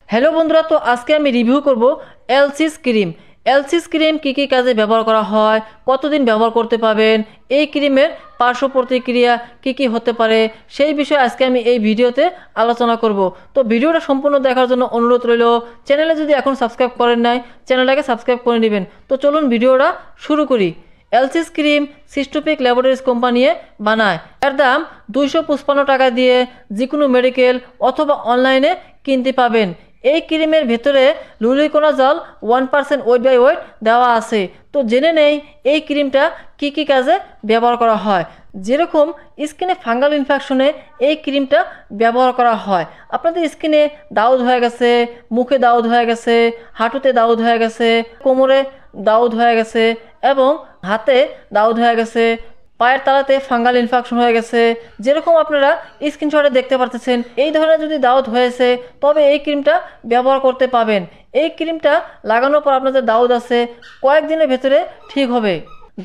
Hello বন্ধুরা, তো আজকে আমি রিভিউ করব এলসিস ক্রিম। এলসিস ক্রিম কী কী কাজে ব্যবহার করা হয়, কতদিন ব্যবহার করতে পারবেন, এই ক্রিমের পার্শ্ব প্রতিক্রিয়া কী কী হতে পারে, সেই বিষয়ে আজকে আমি এই ভিডিওতে আলোচনা করব। তো ভিডিওটা সম্পূর্ণ দেখার জন্য অনুরোধ রইল। চ্যানেলে যদি এখন সাবস্ক্রাইব করেন নাই, চ্যানেলটাকে সাবস্ক্রাইব করে নেবেন। তো চলুন ভিডিওটা শুরু করি। এলসিস ক্রিম সিস্টোপিক ল্যাবরেটরিজ কোম্পানি বানায়। এর দাম 255 টাকা দিয়ে যে কোনো মেডিকেল অথবা অনলাইনে কিনতে পাবেন। এই ক্রিমের ভেতরে লুলিকোনাজল 1% ওয়েট বাই ওয়েট দেওয়া আছে। তো জেনে নেই এই ক্রিমটা কি কি কাজে ব্যবহার করা হয়। যেরকম স্কিনে ফাঙ্গাল ইনফেকশনে এই ক্রিমটা ব্যবহার করা হয়। আপনাদের স্কিনে দাউদ হয়ে গেছে, মুখে দাউদ হয়ে গেছে, হাঁটুতে দাউদ হয়ে গেছে, কোমরে দাউদ হয়ে গেছে এবং হাতে দাউদ হয়ে গেছে, পায়ের তালাতে ফাঙ্গাল ইনফেকশন হয়ে গেছে, যেরকম আপনারা স্ক্রিনশটে দেখতে পারতেছেন, এই ধরনের যদি দাউদ হয়েছে তবে এই ক্রিমটা ব্যবহার করতে পাবেন। এই ক্রিমটা লাগানোর পর আপনাদের দাউদ আছে কয়েকদিনের ভেতরে ঠিক হবে।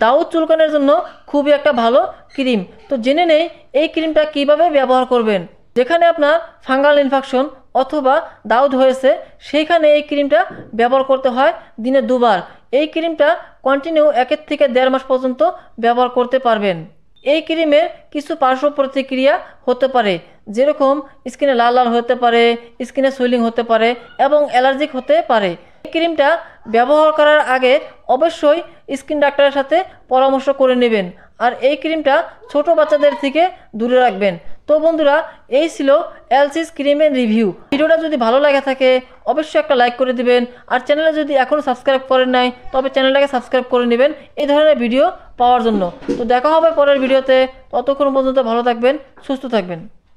দাউদ চুলকানোর জন্য খুবই একটা ভালো ক্রিম। তো জেনে নেই এই ক্রিমটা কিভাবে ব্যবহার করবেন। যেখানে আপনার ফাঙ্গাল ইনফেকশন অথবা দাউদ হয়েছে সেইখানে এই ক্রিমটা ব্যবহার করতে হয় দিনে 2 বার। এই ক্রিমটা কন্টিনিউ 1 থেকে 1.5 মাস পর্যন্ত ব্যবহার করতে পারবেন। এই ক্রিমের কিছু পার্শ্ব প্রতিক্রিয়া হতে পারে, যেরকম স্কিনে লাল লাল হতে পারে, স্কিনে সুইলিং হতে পারে এবং অ্যালার্জিক হতে পারে। এই ক্রিমটা ব্যবহার করার আগে অবশ্যই স্কিন ডাক্তারের সাথে পরামর্শ করে নেবেন। আর এই ক্রিমটা ছোট বাচ্চাদের থেকে দূরে রাখবেন। তো বন্ধুরা, এই ছিল এলসিস ক্রিমের রিভিউ। ভিডিওটা যদি ভালো লাগে থাকে অবশ্যই একটা লাইক করে দিবেন। আর চ্যানেলে যদি এখনও সাবস্ক্রাইব করেন নাই তবে চ্যানেলটাকে সাবস্ক্রাইব করে নেবেন এই ধরনের ভিডিও পাওয়ার জন্য। তো দেখা হবে পরের ভিডিওতে। ততক্ষণ পর্যন্ত ভালো থাকবেন, সুস্থ থাকবেন।